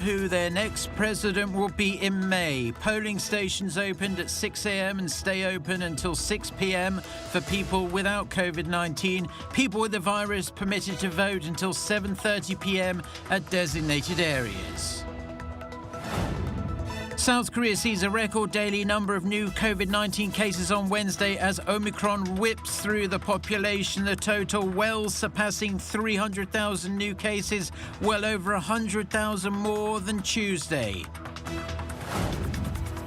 who their next president will be in May. Polling stations opened at 6 a.m. and stay open until 6 p.m. for people without COVID-19. People with the virus permitted to vote until 7:30 p.m. at designated areas. South Korea sees a record daily number of new COVID-19 cases on Wednesday as Omicron whips through the population. The total well surpassing 300,000 new cases, well over 100,000 more than Tuesday.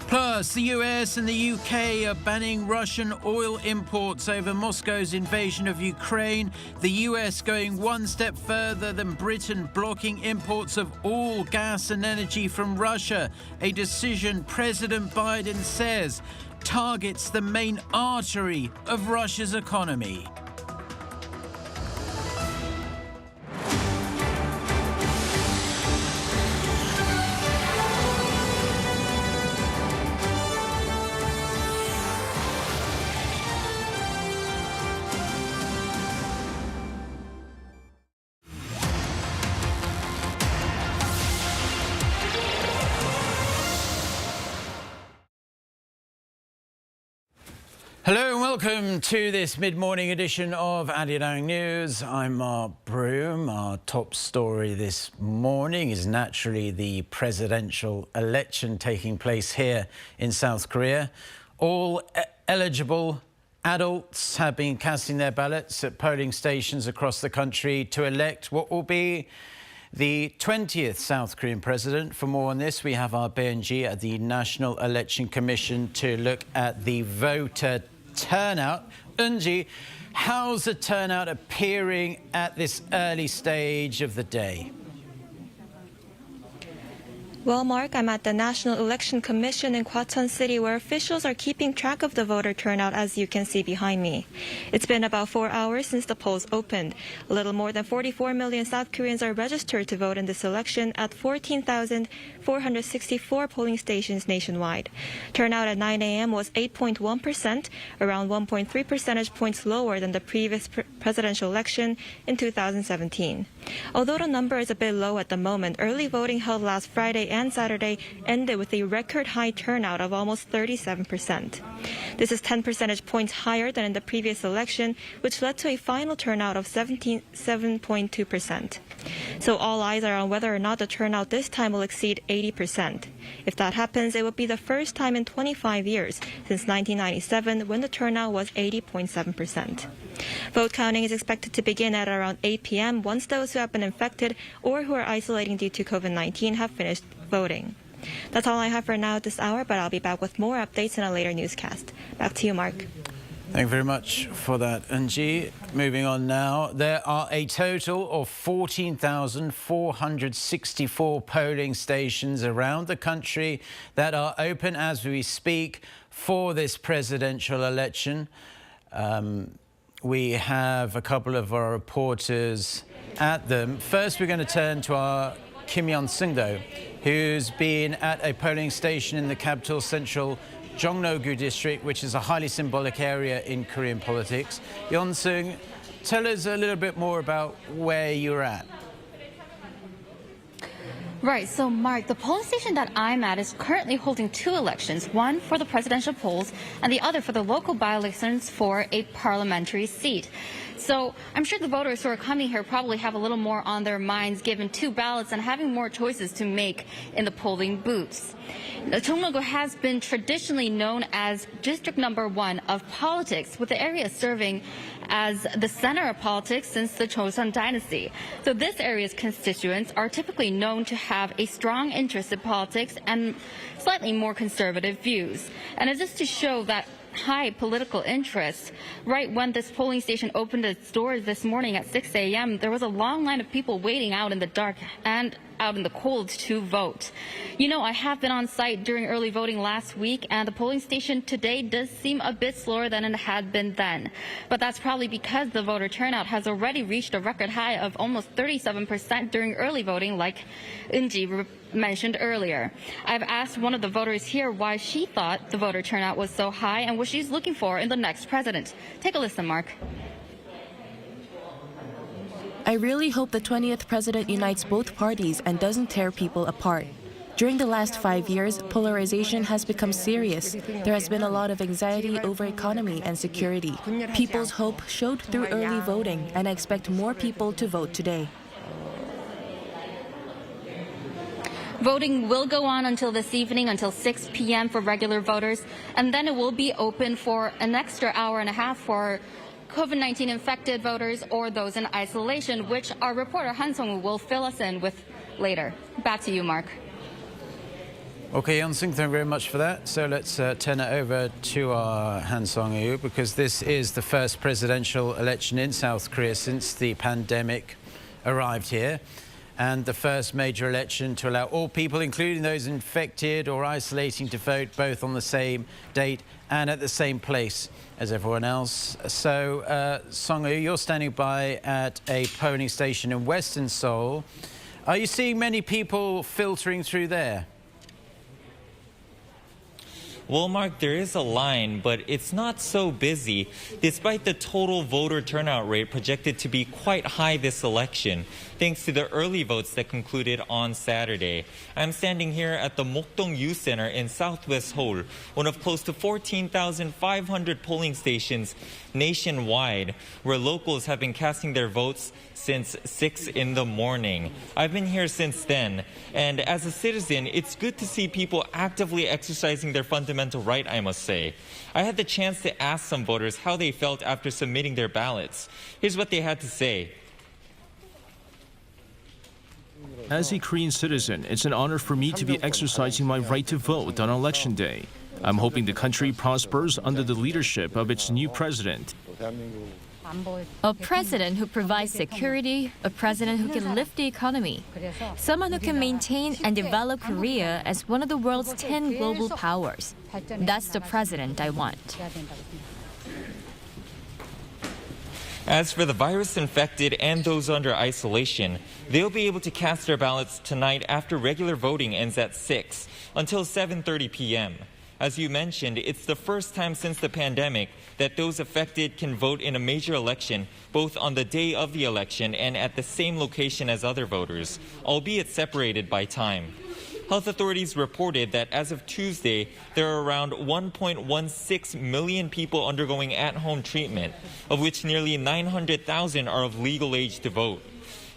Plus, the US and the UK are banning Russian oil imports over Moscow's invasion of Ukraine. The US going one step further than Britain, blocking imports of all gas and energy from Russia. A decision President Biden says targets the main artery of Russia's economy. Hello and welcome to this mid-morning edition of Arirang News. I'm Mark Broom. Our top story this morning is naturally the presidential election taking place here in South Korea. All eligible adults have been casting their ballots at polling stations across the country to elect what will be the 20th South Korean president. For more on this, we have our BNG at the National Election Commission to look at the voter turnout. Eunji, how's the turnout appearing at this early stage of the day? Well, Mark, I'm at the National Election Commission in Gwacheon City, where officials are keeping track of the voter turnout, as you can see behind me. It's been about 4 hours since the polls opened. A little more than 44 million South Koreans are registered to vote in this election at 14,464 polling stations nationwide. Turnout at 9 a.m. was 8.1%, around 1.3 percentage points lower than the previous presidential election in 2017. Although the number is a bit low at the moment, early voting held last Friday and Saturday ended with a record high turnout of almost 37%. This is 10 percentage points higher than in the previous election, which led to a final turnout of 77.2%. So all eyes are on whether or not the turnout this time will exceed 80%. If that happens, it would be the first time in 25 years since 1997 when the turnout was 80.7%. Vote counting is expected to begin at around 8 p.m. once those who have been infected or who are isolating due to COVID-19 have finished voting. That's all I have for now at this hour, but I'll be back with more updates in a later newscast. Back to you, Mark. Thank you very much for that, Eunji. Moving on now, there are a total of 14,464 polling stations around the country that are open as we speak for this presidential election. We have a couple of our reporters at them. First, we're going to turn to our Kim Yeon-sung, who's been at a polling station in the capital central Jongno-gu District, which is a highly symbolic area in Korean politics. Yeon-sung, tell us a little bit more about where you're at. Right, so Mark, the polling station that I'm at is currently holding two elections, one for the presidential polls and the other for the local by-elections for a parliamentary seat. So I'm sure the voters who are coming here probably have a little more on their minds given two ballots and having more choices to make in the polling booths. Jongno-gu has been traditionally known as District Number 1 of politics, with the area serving as the center of politics since the Joseon dynasty. So this area's constituents are typically known to have a strong interest in politics and slightly more conservative views. And it's just to show that high political interest. Right when this polling station opened its doors this morning at 6 a.m., there was a long line of people waiting out in the dark and out in the cold to vote. You know, I have been on site during early voting last week, and the polling station today does seem a bit slower than it had been then. But that's probably because the voter turnout has already reached a record high of almost 37% during early voting, like Eunji mentioned earlier. I've asked one of the voters here why she thought the voter turnout was so high and what she's looking for in the next president. Take a listen, Mark. I really hope the 20th president unites both parties and doesn't tear people apart. During the last 5 years, polarization has become serious. There has been a lot of anxiety over economy and security. People's hope showed through early voting, and I expect more people to vote today. Voting will go on until this evening, until 6 p.m. for regular voters, and then it will be open for an extra hour and a half for COVID-19 infected voters or those in isolation, which our reporter Han Sung-woo will fill us in with later. Back to you, Mark. Okay, Yeon-sung, thank you very much for that. So let's turn it over to our Han Sung-woo, because this is the first presidential election in South Korea since the pandemic arrived here, and the first major election to allow all people, including those infected or isolating, to vote both on the same date and at the same place as everyone else. So, Sung-woo, you're standing by at a polling station in Western Seoul. Are you seeing many people filtering through there? Well, Mark, there is a line, but it's not so busy, despite the total voter turnout rate projected to be quite high this election, thanks to the early votes that concluded on Saturday. I'm standing here at the Mokdong Youth Center in southwest Seoul, one of close to 14,500 polling stations nationwide, where locals have been casting their votes since 6 in the morning. I've been here since then, and as a citizen, it's good to see people actively exercising their fundamental right, I must say. I had the chance to ask some voters how they felt after submitting their ballots. Here's what they had to say. As a Korean citizen, it's an honor for me to be exercising my right to vote on Election Day. I'm hoping the country prospers under the leadership of its new president. A president who provides security, a president who can lift the economy, someone who can maintain and develop Korea as one of the world's 10 global powers. That's the president I want. As for the virus infected and those under isolation, they'll be able to cast their ballots tonight after regular voting ends at 6 until 7:30 p.m. As you mentioned, it's the first time since the pandemic that those affected can vote in a major election, both on the day of the election and at the same location as other voters, albeit separated by time. Health authorities reported that as of Tuesday, there are around 1.16 million people undergoing at-home treatment, of which nearly 900,000 are of legal age to vote.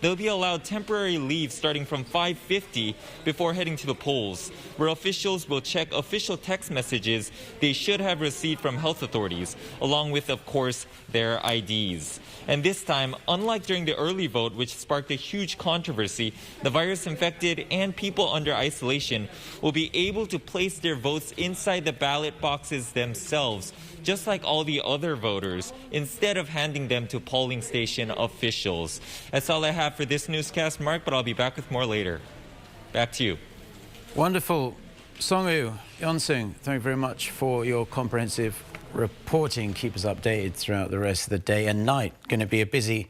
They'll be allowed temporary leave starting from 5:50 before heading to the polls, where officials will check official text messages they should have received from health authorities, along with, of course, their IDs. And this time, unlike during the early vote, which sparked a huge controversy, the virus-infected and people under isolation will be able to place their votes inside the ballot boxes themselves, just like all the other voters, instead of handing them to polling station officials. That's all I have for this newscast, Mark, but I'll be back with more later. Back to you. Wonderful. Sung-woo, Yeon-sung, thank you very much for your comprehensive reporting. Keep us updated throughout the rest of the day and night. Going to be a busy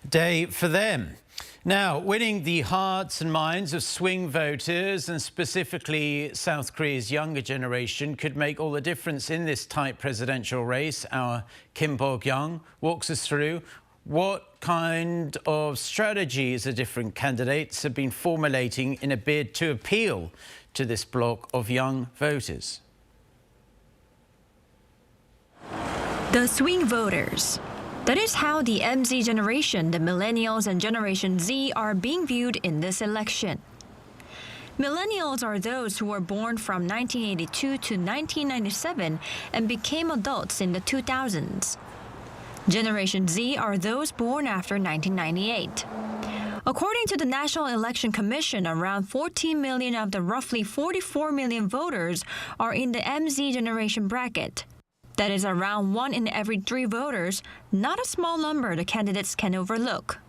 day for them. Now, winning the hearts and minds of swing voters, and specifically South Korea's younger generation, could make all the difference in this tight presidential race. Our Kim Bo-kyung walks us through what kind of strategies the different candidates have been formulating in a bid to appeal to this bloc of young voters. The swing voters. That is how the MZ generation, the millennials and Generation Z, are being viewed in this election. Millennials are those who were born from 1982 to 1997 and became adults in the 2000s. Generation Z are those born after 1998. According to the National Election Commission, around 14 million of the roughly 44 million voters are in the MZ generation bracket. That is around 1 in every 3 voters, not a small number the candidates can overlook.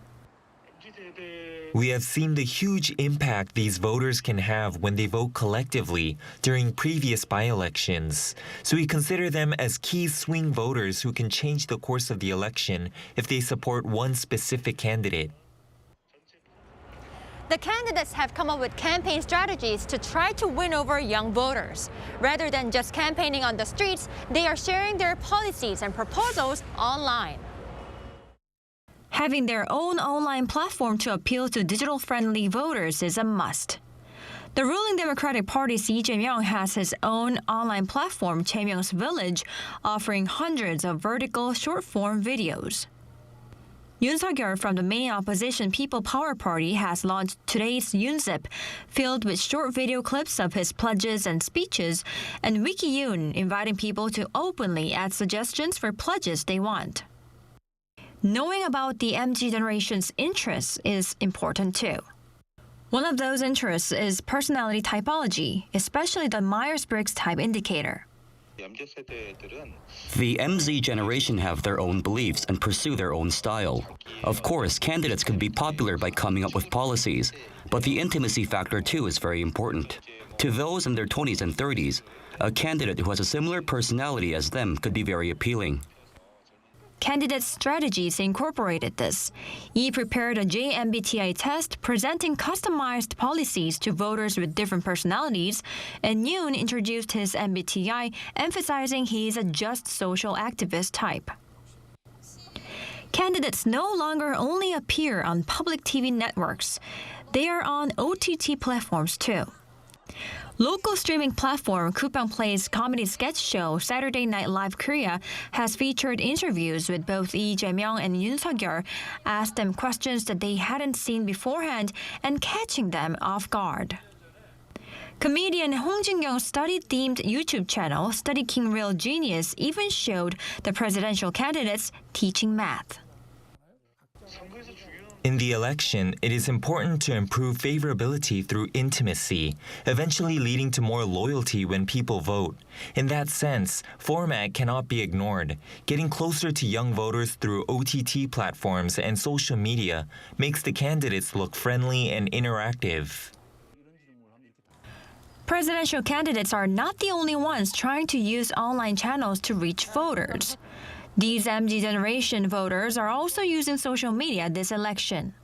We have seen the huge impact these voters can have when they vote collectively during previous by-elections. So we consider them as key swing voters who can change the course of the election if they support one specific candidate. The candidates have come up with campaign strategies to try to win over young voters. Rather than just campaigning on the streets, they are sharing their policies and proposals online. Having their own online platform to appeal to digital-friendly voters is a must. The ruling Democratic Party's Lee Jae-myung has his own online platform, Jae-myung's Village, offering hundreds of vertical short-form videos. Yoon Suk-yeol from the main opposition People Power Party has launched today's Yoonzip, filled with short video clips of his pledges and speeches, and Wiki Yoon, inviting people to openly add suggestions for pledges they want. Knowing about the MZ generation's interests is important too. One of those interests is personality typology, especially the Myers-Briggs type indicator. The MZ generation have their own beliefs and pursue their own style. Of course, candidates could be popular by coming up with policies, but the intimacy factor too is very important. To those in their 20s and 30s, a candidate who has a similar personality as them could be very appealing. Candidate strategies incorporated this. He prepared a JMBTI test presenting customized policies to voters with different personalities, and Yoon introduced his MBTI, emphasizing he is a just social activist type. Candidates no longer only appear on public TV networks. They are on OTT platforms too. Local streaming platform Coupang Play's comedy sketch show Saturday Night Live Korea has featured interviews with both Lee Jae-myung and Yoon Suk-yeol, asked them questions that they hadn't seen beforehand and catching them off guard. Comedian Hong Jin-kyung's study-themed YouTube channel, Study King Real Genius, even showed the presidential candidates teaching math. In the election, it is important to improve favorability through intimacy, eventually leading to more loyalty when people vote. In that sense, format cannot be ignored. Getting closer to young voters through OTT platforms and social media makes the candidates look friendly and interactive. Presidential candidates are not the only ones trying to use online channels to reach voters. These MZ generation voters are also using social media this election.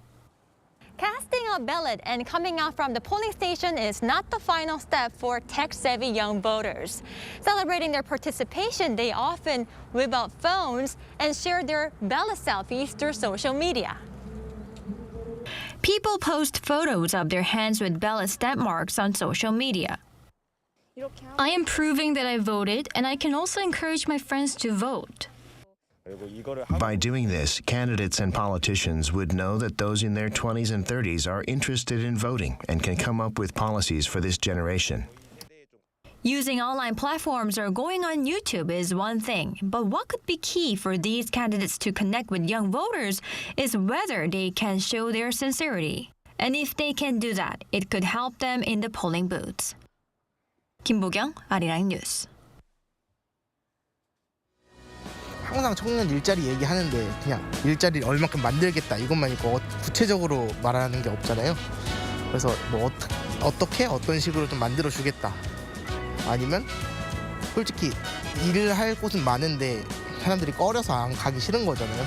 Casting a ballot and coming out from the polling station is not the final step for tech-savvy young voters. Celebrating their participation, they often whip out phones and share their ballot selfies through social media. People post photos of their hands with ballot stamp marks on social media. I am proving that I voted, and I can also encourage my friends to vote. By doing this, candidates and politicians would know that those in their 20s and 30s are interested in voting and can come up with policies for this generation. Using online platforms or going on YouTube is one thing, but what could be key for these candidates to connect with young voters is whether they can show their sincerity. And if they can do that, it could help them in the polling booths. 김보경, 아리랑 뉴스. 항상 청년 일자리 얘기하는데 그냥 일자리를 얼마큼 만들겠다 이것만 있고 구체적으로 말하는 게 없잖아요. 그래서 뭐 어떻게 어떤 식으로 좀 만들어 주겠다. 아니면 솔직히 일을 할 곳은 많은데 사람들이 꺼려서 안 가기 싫은 거잖아요.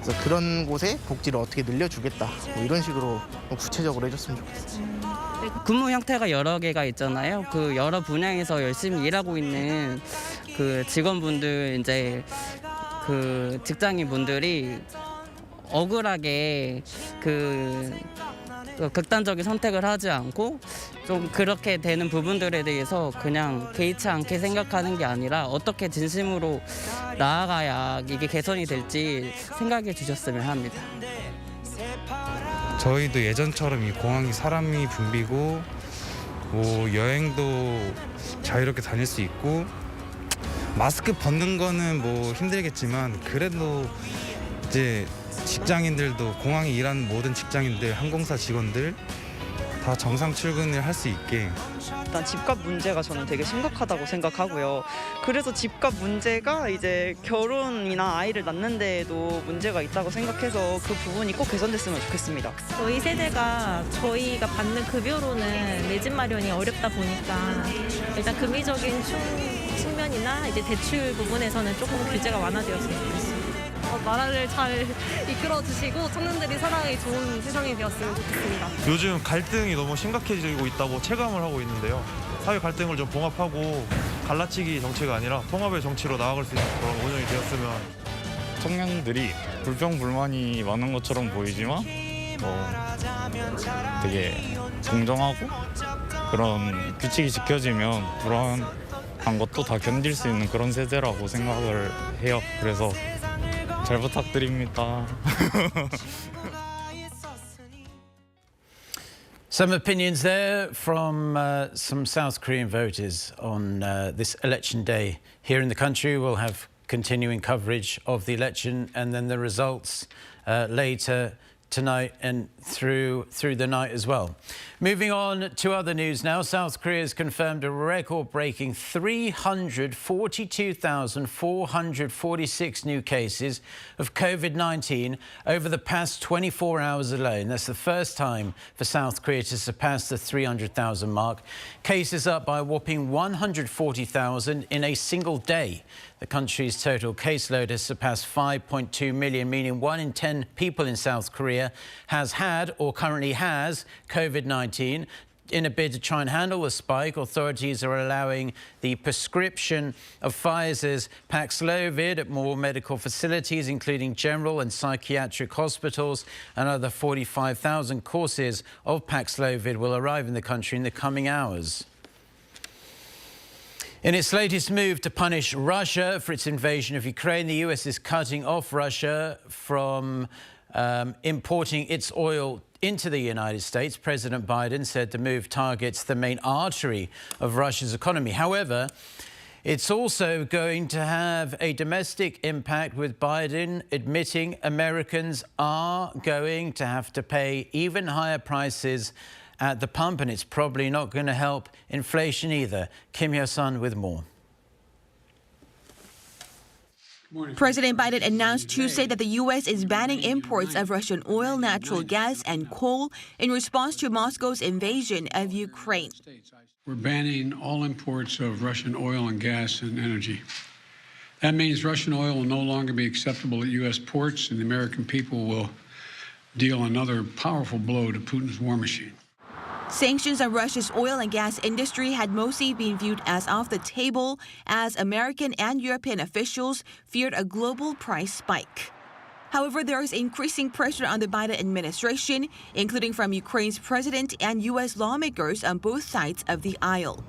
그래서 그런 곳에 복지를 어떻게 늘려주겠다. 뭐 이런 식으로 구체적으로 해줬으면 좋겠어요. 근무 형태가 여러 개가 있잖아요. 그 여러 분야에서 열심히 일하고 있는 그 직원분들 이제 그 직장인 분들이 억울하게 그 극단적인 선택을 하지 않고 좀 그렇게 되는 부분들에 대해서 그냥 개의치 않게 생각하는 게 아니라 어떻게 진심으로 나아가야 이게 개선이 될지 생각해 주셨으면 합니다. 저희도 예전처럼 이 공항이 사람이 붐비고 뭐 여행도 자유롭게 다닐 수 있고 마스크 벗는 거는 뭐 힘들겠지만 그래도 이제 직장인들도 공항에 일하는 모든 직장인들, 항공사 직원들 다 정상 출근을 할 수 있게. 일단 집값 문제가 저는 되게 심각하다고 생각하고요. 그래서 집값 문제가 이제 결혼이나 아이를 낳는 데에도 문제가 있다고 생각해서 그 부분이 꼭 개선됐으면 좋겠습니다. 저희 세대가 저희가 받는 급여로는 내 집 마련이 어렵다 보니까 일단 금리적인 측면이나 이제 대출 부분에서는 조금 규제가 완화되었으면 좋겠습니다. 나라를 잘 이끌어 주시고 청년들이 살아가기 좋은 세상이 되었으면 좋겠습니다. 요즘 갈등이 너무 심각해지고 있다고 체감을 하고 있는데요. 사회 갈등을 좀 봉합하고 갈라치기 정치가 아니라 통합의 정치로 나아갈 수 있는 그런 운영이 되었으면. 청년들이 불평불만이 많은 것처럼 보이지만 되게 공정하고 그런 규칙이 지켜지면 불안한 것도 다 견딜 수 있는 그런 세대라고 생각을 해요. 그래서 잘 부탁드립니다. Some opinions there from some South Korean voters on this election day here in the country. We'll have continuing coverage of the election and then the results later tonight and through the night as well. Moving on to other news now, South Korea has confirmed a record-breaking 342,446 new cases of COVID-19 over the past 24 hours alone. That's the first time for South Korea to surpass the 300,000 mark. Cases up by a whopping 140,000 in a single day. The country's total caseload has surpassed 5.2 million, meaning 1 in 10 people in South Korea has had or currently has COVID-19. In a bid to try and handle the spike, authorities are allowing the prescription of Pfizer's Paxlovid at more medical facilities, including general and psychiatric hospitals. Another 45,000 courses of Paxlovid will arrive in the country in the coming hours. In its latest move to punish Russia for its invasion of Ukraine, the US is cutting off Russia from importing its oil into the United States. President Biden said the move targets the main artery of Russia's economy. However, it's also going to have a domestic impact, with Biden admitting Americans are going to have to pay even higher prices at the pump, and it's probably not going to help inflation either. Kim Hyo-sun with more. President Biden announced Tuesday that the U.S. is banning imports of Russian oil, natural gas, and coal in response to Moscow's invasion of Ukraine. We're banning all imports of Russian oil and gas and energy. That means Russian oil will no longer be acceptable at U.S. ports, and the American people will deal another powerful blow to Putin's war machine. Sanctions on Russia's oil and gas industry had mostly been viewed as off the table, as American and European officials feared a global price spike. However, there is increasing pressure on the Biden administration, including from Ukraine's president and U.S. lawmakers on both sides of the aisle.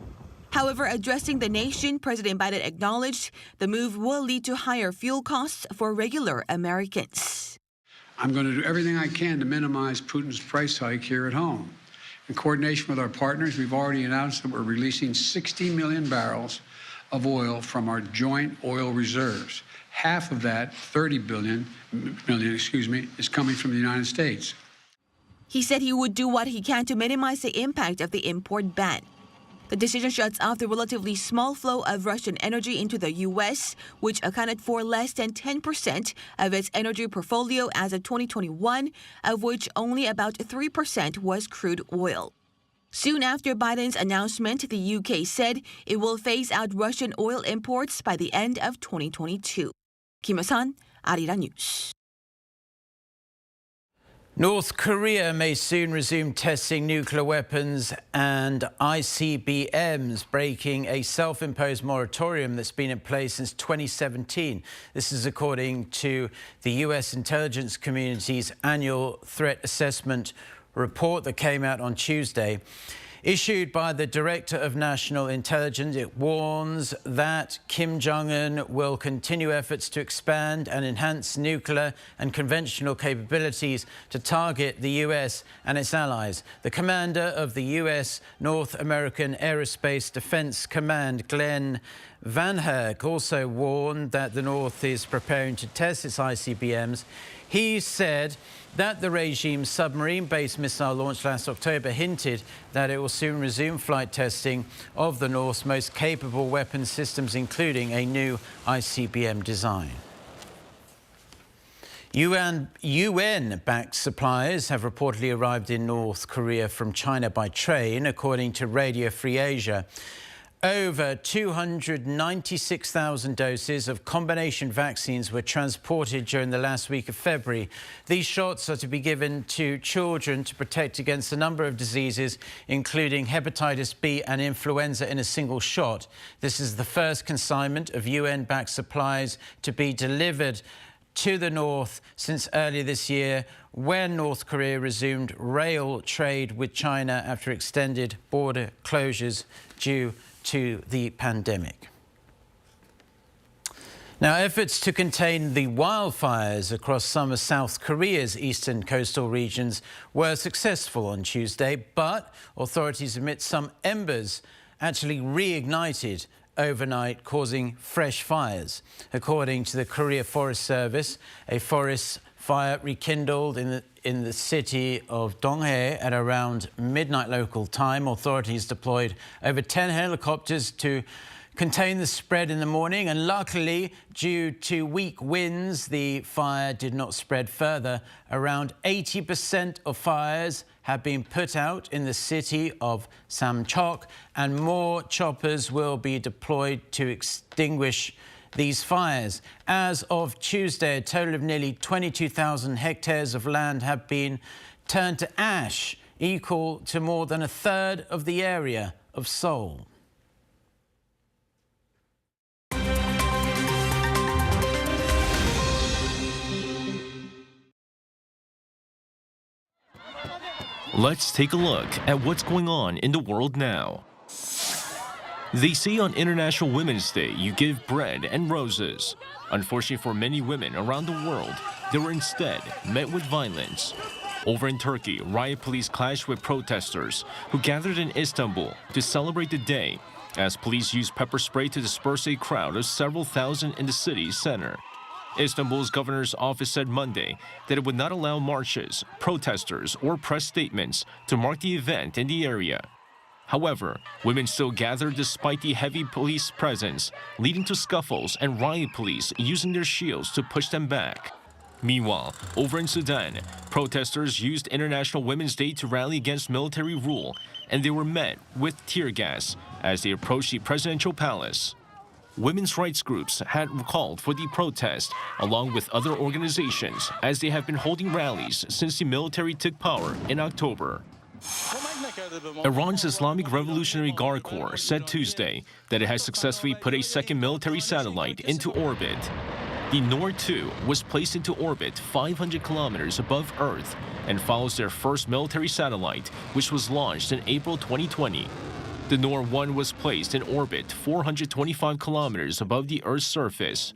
However, addressing the nation, President Biden acknowledged the move will lead to higher fuel costs for regular Americans. I'm going to do everything I can to minimize Putin's price hike here at home. In coordination with our partners, we've already announced that we're releasing 60 million barrels of oil from our joint oil reserves. Half of that, 30 million, is coming from the United States. He said he would do what he can to minimize the impact of the import ban. The decision shuts off the relatively small flow of Russian energy into the U.S., which accounted for less than 10% of its energy portfolio as of 2021, of which only about 3% was crude oil. Soon after Biden's announcement, the U.K. said it will phase out Russian oil imports by the end of 2022. Kim Hyo-sun, Arirang News. North Korea may soon resume testing nuclear weapons and ICBMs, breaking a self-imposed moratorium that's been in place since 2017. This is according to the U.S. intelligence community's annual threat assessment report that came out on Tuesday. Issued by the Director of National Intelligence, it warns that Kim Jong-un will continue efforts to expand and enhance nuclear and conventional capabilities to target the U.S. and its allies. The commander of the U.S. North American Aerospace Defense Command, Glenn Van Herk, also warned that the North is preparing to test its ICBMs. He said that the regime's submarine-based missile launch last October hinted that it will soon resume flight testing of the North's most capable weapon systems, including a new ICBM design. UN-backed supplies have reportedly arrived in North Korea from China by train, according to Radio Free Asia. Over 296,000 doses of combination vaccines were transported during the last week of February. These shots are to be given to children to protect against a number of diseases, including hepatitis B and influenza, in a single shot. This is the first consignment of UN-backed supplies to be delivered to the north since earlier this year, when North Korea resumed rail trade with China after extended border closures due to the pandemic. Now, efforts to contain the wildfires across some of South Korea's eastern coastal regions were successful on Tuesday, but authorities admit some embers actually reignited overnight, causing fresh fires. According to the Korea Forest Service, a forest fire rekindled in the city of Donghae at around midnight local time. Authorities deployed over 10 helicopters to contain the spread in the morning, and luckily, due to weak winds, the fire did not spread further. Around 80% of fires have been put out in the city of Samcheok, and more choppers will be deployed to extinguish these fires. As of Tuesday, a total of nearly 22,000 hectares of land have been turned to ash, equal to more than a third of the area of Seoul. Let's take a look at what's going on in the world now. They say on International Women's Day, you give bread and roses. Unfortunately for many women around the world, they were instead met with violence. Over in Turkey, riot police clashed with protesters who gathered in Istanbul to celebrate the day, as police used pepper spray to disperse a crowd of several thousand in the city's center. Istanbul's governor's office said Monday that it would not allow marches, protesters, or press statements to mark the event in the area. However, women still gathered despite the heavy police presence, leading to scuffles and riot police using their shields to push them back. Meanwhile, over in Sudan, protesters used International Women's Day to rally against military rule, and they were met with tear gas as they approached the presidential palace. Women's rights groups had called for the protest, along with other organizations, as they have been holding rallies since the military took power in October. Iran's Islamic Revolutionary Guard Corps said Tuesday that it has successfully put a second military satellite into orbit. The Noor-2 was placed into orbit 500 kilometers above Earth and follows their first military satellite, which was launched in April 2020. The Noor-1 was placed in orbit 425 kilometers above the Earth's surface.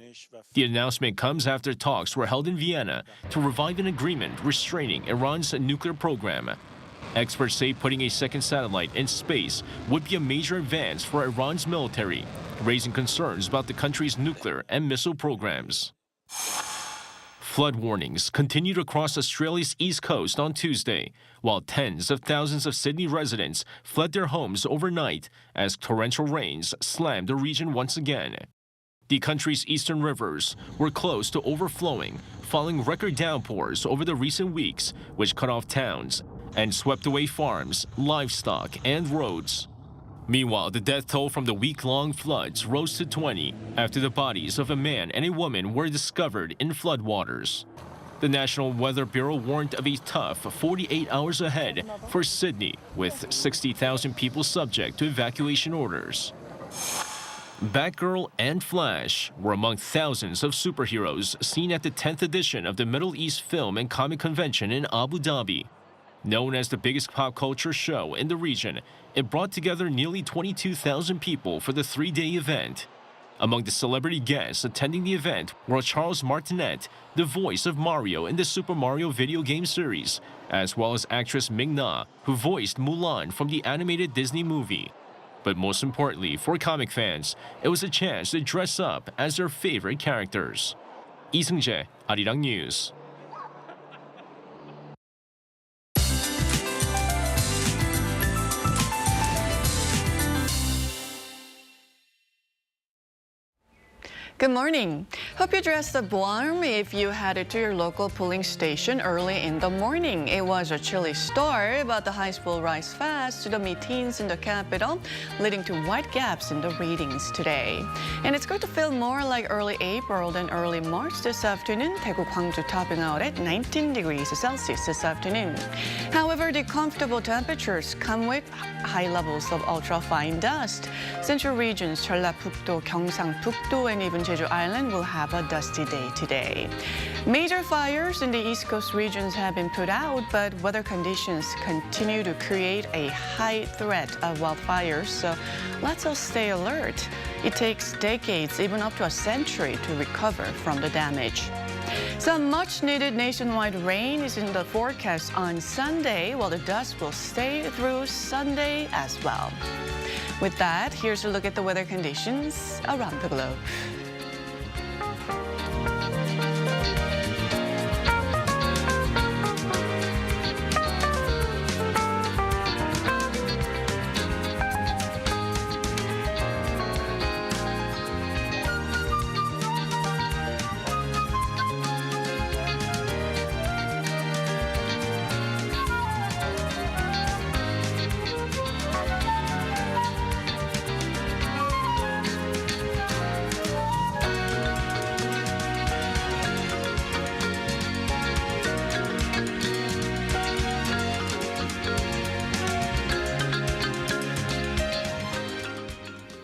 The announcement comes after talks were held in Vienna to revive an agreement restraining Iran's nuclear program. Experts say putting a second satellite in space would be a major advance for Iran's military, raising concerns about the country's nuclear and missile programs. Flood warnings continued across Australia's east coast on Tuesday, while tens of thousands of Sydney residents fled their homes overnight as torrential rains slammed the region once again. The country's eastern rivers were close to overflowing following record downpours over the recent weeks, which cut off towns and swept away farms, livestock, and roads. Meanwhile, the death toll from the week-long floods rose to 20 after the bodies of a man and a woman were discovered in floodwaters. The National Weather Bureau warned of a tough 48 hours ahead for Sydney, with 60,000 people subject to evacuation orders. Batgirl and Flash were among thousands of superheroes seen at the 10th edition of the Middle East Film and Comic Convention in Abu Dhabi. Known as the biggest pop culture show in the region, it brought together nearly 22,000 people for the three-day event. Among the celebrity guests attending the event were Charles Martinet, the voice of Mario in the Super Mario video game series, as well as actress Ming-Na, who voiced Mulan from the animated Disney movie. But most importantly, for comic fans, it was a chance to dress up as their favorite characters. Lee Seung-jae, Arirang News. Good morning. Hope you dressed up warm if you headed to your local polling station early in the morning. It was a chilly start, but the highs will rise fast to the mid-teens in the capital, leading to wide gaps in the readings today. And it's going to feel more like early April than early March this afternoon. Daegu, Gwangju topping out at 19 degrees Celsius this afternoon. However, the comfortable temperatures come with high levels of ultra-fine dust. Central regions, Jeollabuk-do, Gyeongsang-Buk-do, and even Jeju Island will have a dusty day today. Major fires in the East Coast regions have been put out, but weather conditions continue to create a high threat of wildfires, so let's all stay alert. It takes decades, even up to a century, to recover from the damage. Some much-needed nationwide rain is in the forecast on Sunday, while the dust will stay through Sunday as well. With that, here's a look at the weather conditions around the globe.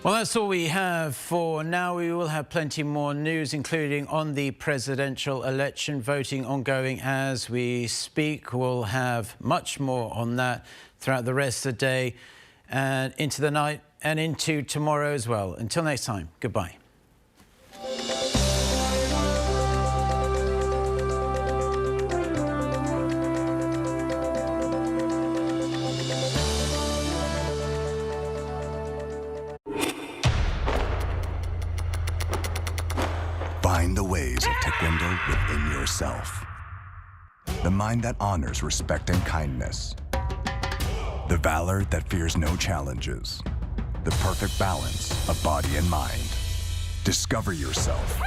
Well, that's all we have for now. We will have plenty more news, including on the presidential election, voting ongoing as we speak. We'll have much more on that throughout the rest of the day and into the night and into tomorrow as well. Until next time, goodbye. Find the ways of Taekwondo within yourself. The mind that honors respect and kindness. The valor that fears no challenges. The perfect balance of body and mind. Discover yourself.